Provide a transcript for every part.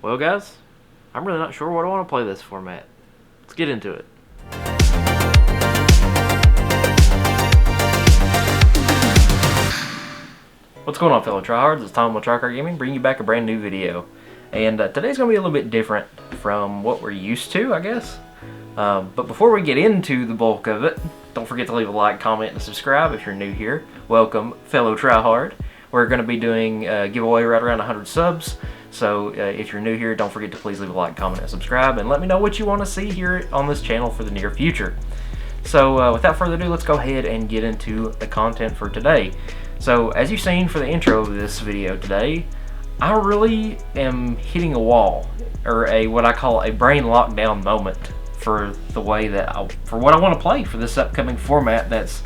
Well guys, I'm really not sure what I want to play this format. Let's get into it. What's going on, fellow tryhards? It's Tom with Tryhard Gaming, bringing you back a brand new video. And today's going to be a little bit different from what we're used to, I guess. But before we get into the bulk of it, don't forget to leave a like, comment, and subscribe if you're new here. Welcome, fellow tryhard. We're going to be doing a giveaway right around 100 subs. So if you're new here, don't forget to please leave a like, comment, and subscribe, and let me know what you want to see here on this channel for the near future. So without further ado, let's go ahead and get into the content for today. So as you've seen for the intro of this video today, I really am hitting a wall, or what I call a brain lockdown moment for the way that for what I want to play for this upcoming format that's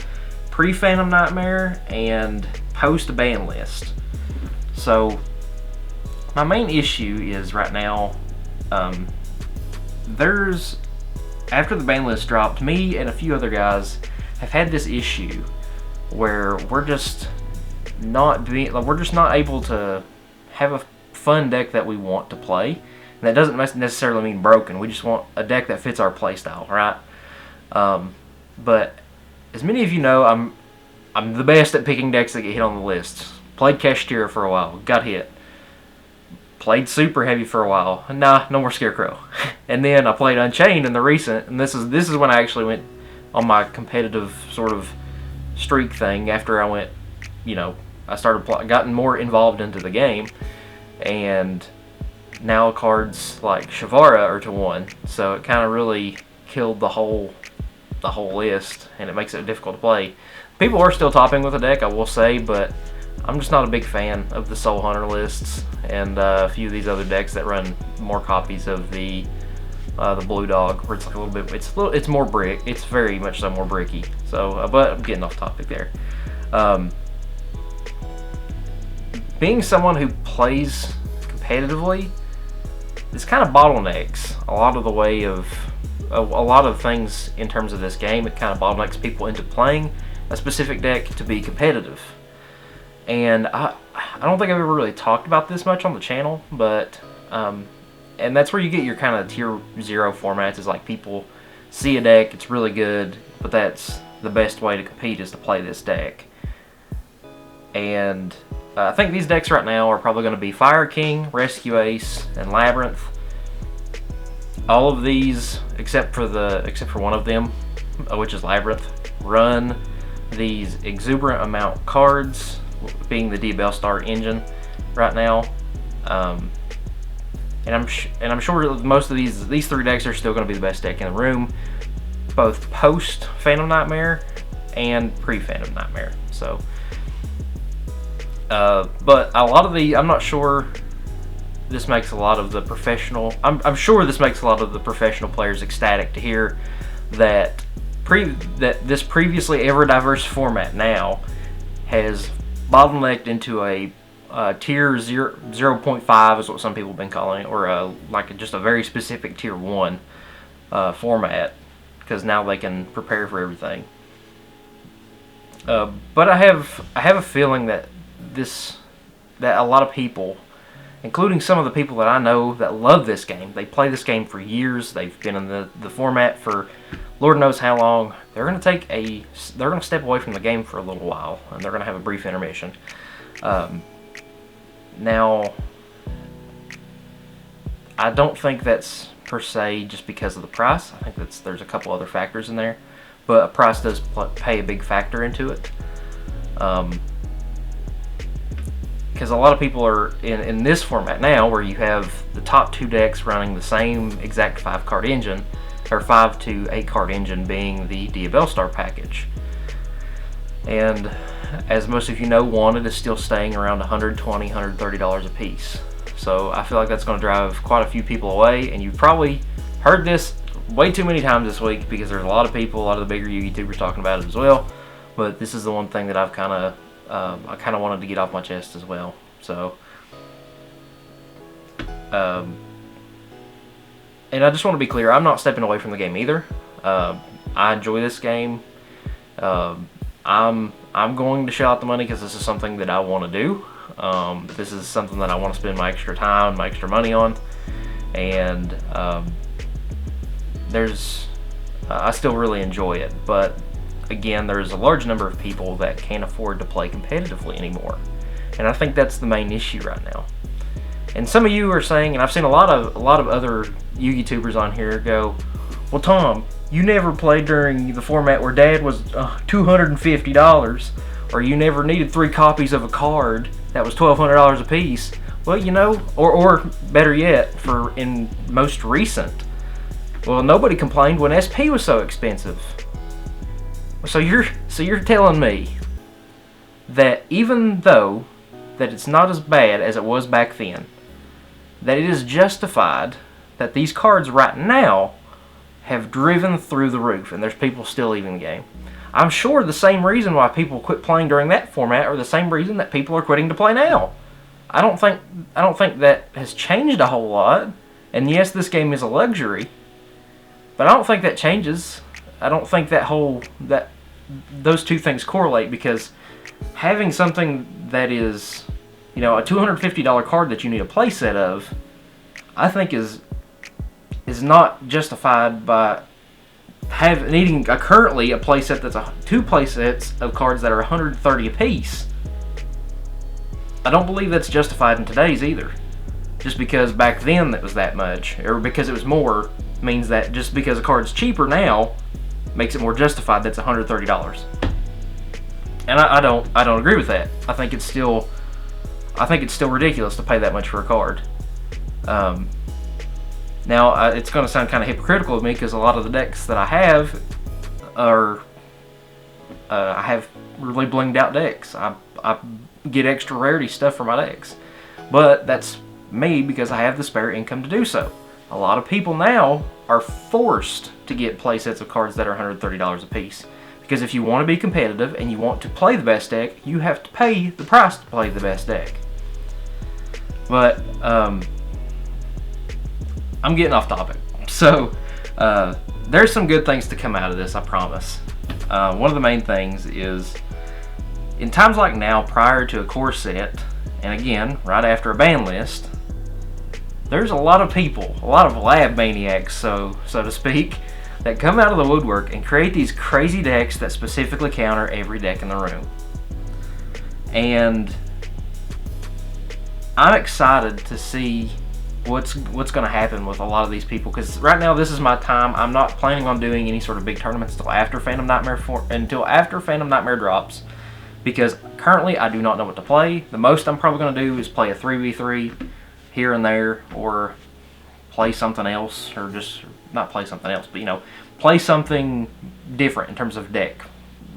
pre-Phantom Nightmare and post-ban list. So my main issue is right now, after the ban list dropped, me and a few other guys have had this issue where we're just not able to have a fun deck that we want to play. And that doesn't necessarily mean broken. We just want a deck that fits our playstyle, right? But as many of you know, I'm the best at picking decks that get hit on the list. Played Kashtira for a while, got hit. Played Super Heavy for a while. Nah, no more Scarecrow. And then I played Unchained in the recent, and this is when I actually went on my competitive sort of streak thing after I went, you know, I gotten more involved into the game, and now cards like Shavara are to 1, so it kind of really killed the whole list, and it makes it difficult to play. People are still topping with the deck, I will say, but I'm just not a big fan of the Soul Hunter lists and a few of these other decks that run more copies of the Blue Dog, where it's like it's more brick. It's very much so more bricky. So, but I'm getting off topic there. Being someone who plays competitively, this kind of bottlenecks a lot of the way of a lot of things in terms of this game. It kind of bottlenecks people into playing a specific deck to be competitive. And I don't think I've ever really talked about this much on the channel, but and that's where you get your kind of tier 0 formats, is like people see a deck, it's really good, but that's the best way to compete is to play this deck. And I think these decks right now are probably going to be Fire King, Rescue Ace, and Labyrinth. All of these, except for one of them, which is Labyrinth, run these exuberant amount cards, being the Diabellstar engine right now, and I'm sure most of these 3 decks are still going to be the best deck in the room, both post Phantom Nightmare and pre Phantom Nightmare. So, but a lot of I'm not sure. This makes a lot of the professional. I'm sure this makes a lot of the professional players ecstatic to hear that this previously ever diverse format now has bottlenecked into a tier 0.5 is what some people have been calling it, or like just a very specific tier 1 format, because now they can prepare for everything. But I have a feeling that a lot of people, including some of the people that I know that love this game, they play this game for years, they've been in the format for Lord knows how long, they're going to step away from the game for a little while, and they're going to have a brief intermission. Now, I don't think that's per se just because of the price. I think there's a couple other factors in there, but price does play a big factor into it. Because a lot of people are in this format now, where you have the top 2 decks running the same exact 5-card engine, or 5 to 8 card engine, being the Diabellstar package. And as most of you know, Wanted is still staying around $120, $130 a piece. So I feel like that's going to drive quite a few people away, and you've probably heard this way too many times this week, because there's a lot of people, a lot of the bigger YouTubers talking about it as well. But this is the one thing that I kind of wanted to get off my chest as well. So, and I just want to be clear, I'm not stepping away from the game either. I enjoy this game. I'm going to shell out the money because this is something that I want to do. This is something that I want to spend my extra time, my extra money on. and I still really enjoy it, but again, there's a large number of people that can't afford to play competitively anymore, and I think that's the main issue right now. And some of you are saying, and I've seen a lot of other YouTubers on here go, well, Tom, you never played during the format where Dad was $250, or you never needed 3 copies of a card that was $1,200 a piece. Well, you know, or better yet, for in most recent, well, nobody complained when SP was so expensive. So you're telling me that even though that it's not as bad as it was back then, that it is justified that these cards right now have driven through the roof, and there's people still leaving the game. I'm sure the same reason why people quit playing during that format are the same reason that people are quitting to play now. I don't think that has changed a whole lot. And yes, this game is a luxury, but I don't think that changes. I don't think that those two things correlate, because having something that is, you know, a $250 card that you need a playset of, I think is not justified by needing currently a playset that's 2 playsets of cards that are $130 a piece. I don't believe that's justified in today's either. Just because back then it was that much, or because it was more, means that just because a card's cheaper now makes it more justified that's $130. And I don't agree with that. I think it's still ridiculous to pay that much for a card. Now, it's going to sound kind of hypocritical of me, because a lot of the decks that I have are I have really blinged out decks. I get extra rarity stuff for my decks, but that's me because I have the spare income to do so. A lot of people now are forced to get playsets of cards that are $130 a piece, because if you want to be competitive and you want to play the best deck, you have to pay the price to play the best deck. But I'm getting off topic. So there's some good things to come out of this, I promise. One of the main things is, in times like now, prior to a core set, and again, right after a ban list, there's a lot of people, a lot of lab maniacs, so to speak, that come out of the woodwork and create these crazy decks that specifically counter every deck in the room. And I'm excited to see what's going to happen with a lot of these people, because right now this is my time. I'm not planning on doing any sort of big tournaments until after Phantom Nightmare drops, because currently I do not know what to play. The most I'm probably going to do is play a 3v3 here and there, or play something else, or just not play something else, but, you know, play something different in terms of deck,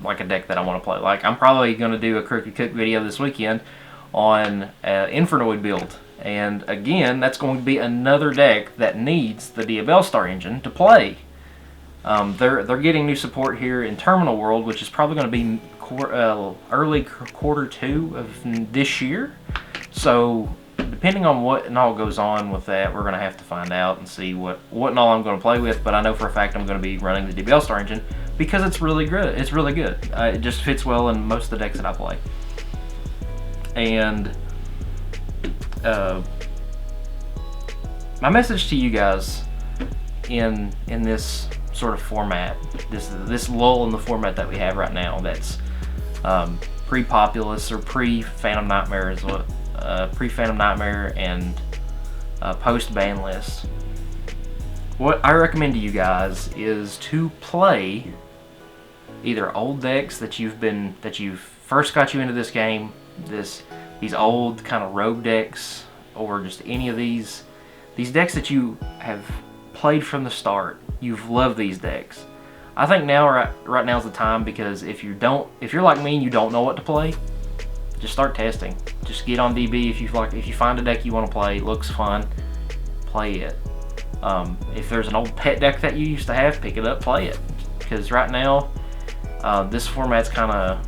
like a deck that I want to play. Like, I'm probably going to do a Crooked Cook video this weekend on Infernoid build, and again, that's going to be another deck that needs the Diabellstar engine to play. They're getting new support here in Terminal World, which is probably going to be early quarter 2 of this year. So depending on what and all goes on with that, we're going to have to find out and see what and all I'm going to play with. But I know for a fact I'm going to be running the Diabellstar engine, because it's really good. It's really good. It just fits well in most of the decks that I play. And my message to you guys in this sort of format, this lull in the format that we have right now, that's pre-Populous or pre-Phantom Nightmare, pre-Phantom Nightmare and post-ban list. What I recommend to you guys is to play either old decks that you've first got you into this game, these old kind of rogue decks, or just any of these decks that you have played from the start. You've loved these decks. I think right now is the time, because if you're like me and you don't know what to play, just start testing. Just get on DB. If you find a deck you want to play, looks fun, play it. If there's an old pet deck that you used to have, pick it up, play it. Because right now, this format's kind of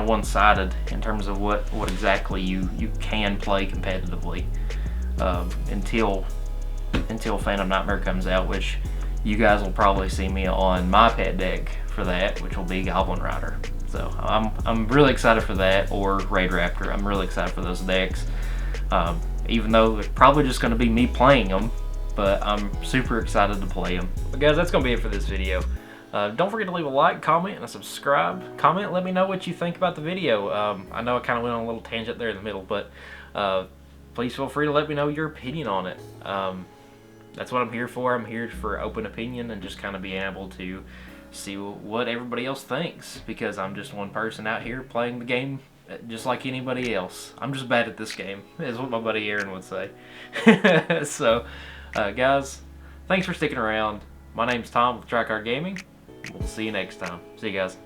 one-sided in terms of what exactly you can play competitively until Phantom Nightmare comes out, which you guys will probably see me on my pet deck for that, which will be Goblin Rider. So I'm really excited for that, or Raid Raptor. I'm really excited for those decks. even though it's probably just going to be me playing them, but I'm super excited to play them. But guys, that's going to be it for this video. Don't forget to leave a like, comment, and a subscribe. Comment, let me know what you think about the video. I know I kind of went on a little tangent there in the middle, but please feel free to let me know your opinion on it. That's what I'm here for. I'm here for open opinion and just kind of being able to see what everybody else thinks, because I'm just one person out here playing the game just like anybody else. I'm just bad at this game, is what my buddy Aaron would say. So, guys, thanks for sticking around. My name's Tom with Trycard Gaming. We'll see you next time. See you guys.